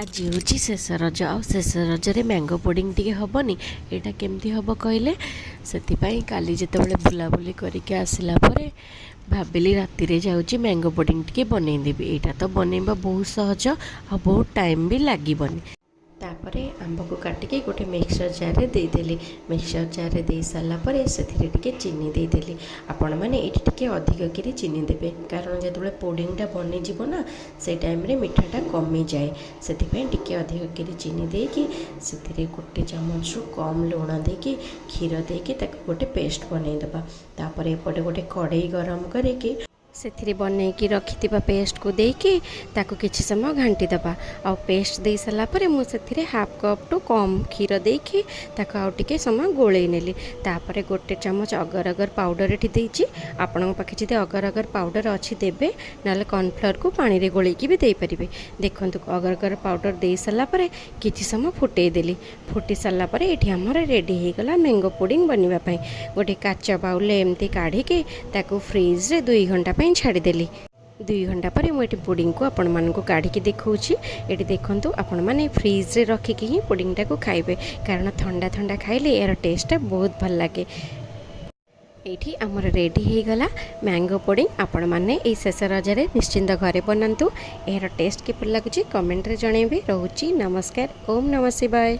आज हूँ शेष रज आ शेष रजरे मैंगो पुडिंग टी हेनी यहाँ केमती हम कहले से काली जिते बुलाबुली करके आसला भाविली राति जाऊँगी मैंगो पुडिंग टी बनईदेवी। यहाँ तो बनइबा बहुत सहज आ बहुत टाइम भी लगभग। तापरे आंब को काटिके गोटे मिक्सचर जार रे देदेली। मिक्सचर जार रे दे सारा पर से चीनी देदेली। आपण मैंने ये अधिक कर चीनी देवे कारण जो पुडिंगटा बन ना से टाइम रे मिठाटा कमी जाए से अधिक कर चीनी देकी से गोटे चामच रु कम लुण देकी क्षीर देकी गोटे पेस्ट बनईदबा। तापर एपटे गोटे कड़ाई गरम करके से बनईकी रखि पेस्ट को देकी ताको किछि समय घांटी दबा। आ पेस्ट दे सारा पर मुझे हाफ कप टू कम क्षीर देकी ताको आउ टिके समय गोले नेली। तापर गोटे चामच अगर अगर पाउडर एठी देइछि। आपन पाखे जदि अगर अगर पाउडर अच्छी देबे नाले कॉर्नफ्लोर को पानी रे गोलेकी भी दे परिबे। देखंतु अगर अगर पाउडर दे सारा पर किछि समय फुटै देली। फुटी सारा पर एठी हमर रेडी हे गला मैंगो पुडिंग बनिबा पई। गोटे काचा बाउल एमती काढी के ताको फ्रिज रे 2 घंटा छाड़देली। 2 घंटा पर मुझे पुडिंग को आपण मानक काढ़ी देखौछि। ये देखंतु आपण माने फ्रिज रे रखिकी ही पुडिंग टाको खाइबे कारण ठंडा ठंडा खाइले यार टेस्ट बहुत भल लगे। एठी आमर रेडी हो गला मैंगो पुडिंग। आपण माने ए शेष रजरे निश्चिंत घरे बनातु। यार टेस्ट किपर लगुच कमेंट रे जणेबे। रहूची नमस्कार। ओम नमः शिवाय।